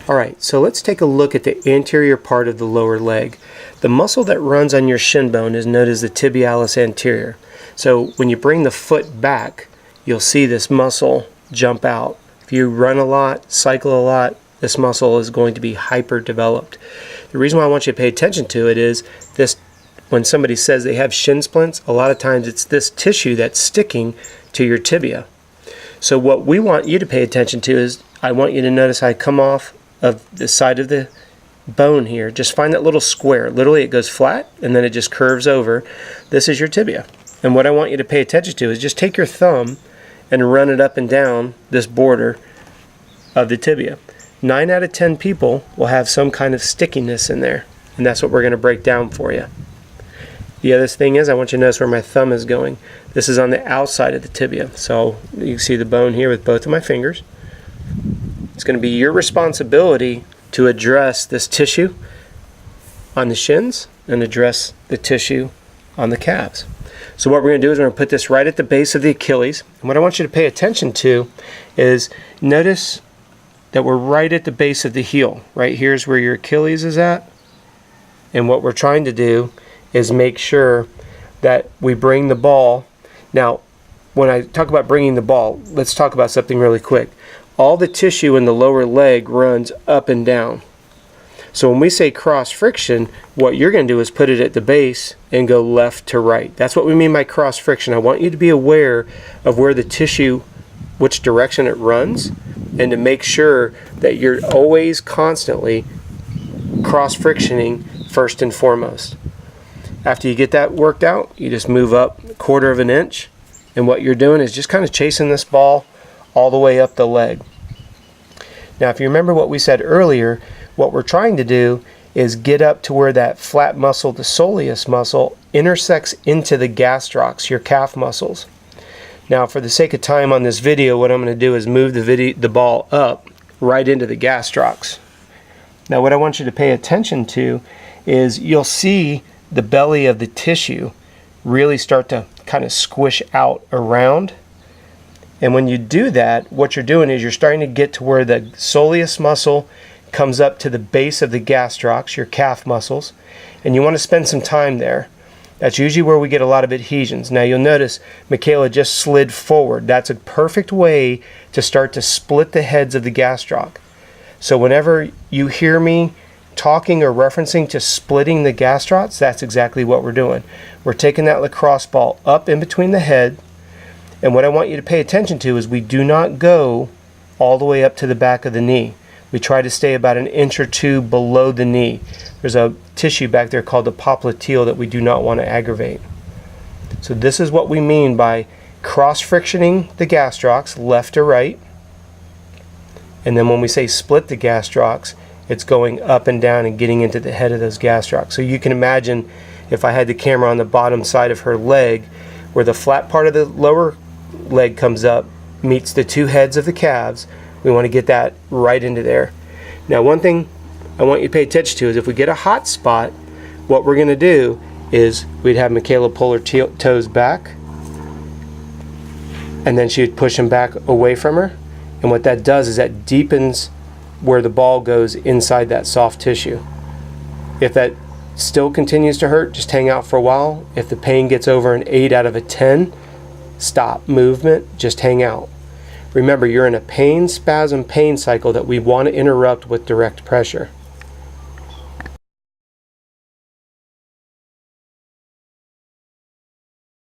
Alright, so let's take a look at the anterior part of the lower leg. The muscle that runs on your shin bone is known as the tibialis anterior. So when you bring the foot back, you'll see this muscle jump out. If you run a lot, cycle a lot, this muscle is going to be hyper developed. The reason why I want you to pay attention to it is this: when somebody says they have shin splints, a lot of times it's this tissue that's sticking to your tibia. So what we want you to pay attention to is, I want you to notice how I come off of the side of the bone here. Just find that little square. Literally it goes flat and then it just curves over. This is your tibia. And what I want you to pay attention to is just take your thumb and run it up and down this border of the tibia. 9 out of 10 people will have some kind of stickiness in there, and that's what we're going to break down for you. The other thing is, I want you to notice where my thumb is going. This is on the outside of the tibia. So you can see the bone here with both of my fingers. It's going to be your responsibility to address this tissue on the shins and address the tissue on the calves. So what we're going to do is we're going to put this right at the base of the Achilles. And what I want you to pay attention to is, notice that we're right at the base of the heel. Right here is where your Achilles is at. And what we're trying to do is make sure that we bring the ball. Now, when I talk about bringing the ball, let's talk about something really quick. All the tissue in the lower leg runs up and down. So when we say cross friction, what you're going to do is put it at the base and go left to right. That's what we mean by cross friction. I want you to be aware of where the tissue, which direction it runs, and to make sure that you're always constantly cross frictioning first and foremost. After you get that worked out, you just move up 1/4 of an inch, and what you're doing is just kind of chasing this ball all the way up the leg. Now, if you remember what we said earlier, what we're trying to do is get up to where that flat muscle, the soleus muscle, intersects into the gastrocs, your calf muscles. Now, for the sake of time on this video, what I'm going to do is move the ball up right into the gastrocs. Now, what I want you to pay attention to is, you'll see the belly of the tissue really start to kind of squish out around. And when you do that, what you're doing is you're starting to get to where the soleus muscle comes up to the base of the gastrocs, your calf muscles, and you want to spend some time there. That's usually where we get a lot of adhesions. Now you'll notice Michaela just slid forward. That's a perfect way to start to split the heads of the gastroc. So whenever you hear me talking or referencing to splitting the gastrocs, that's exactly what we're doing. We're taking that lacrosse ball up in between the head, and what I want you to pay attention to is we do not go all the way up to the back of the knee. We try to stay about 1 inch or 2 below the knee. There's a tissue back there called the popliteal that we do not want to aggravate. So this is what we mean by cross-frictioning the gastrocs left to right. And then when we say split the gastrocs, it's going up and down and getting into the head of those gastrocs. So you can imagine if I had the camera on the bottom side of her leg, where the flat part of the lower leg comes up, meets the 2 heads of the calves, we want to get that right into there. Now, one thing I want you to pay attention to is, if we get a hot spot, what we're going to do is we'd have Michaela pull her toes back, and then she would push them back away from her. And what that does is that deepens where the ball goes inside that soft tissue. If that still continues to hurt, just hang out for a while. If the pain gets over an 8 out of a 10, stop movement, just hang out. Remember, you're in a pain spasm pain cycle that we want to interrupt with direct pressure.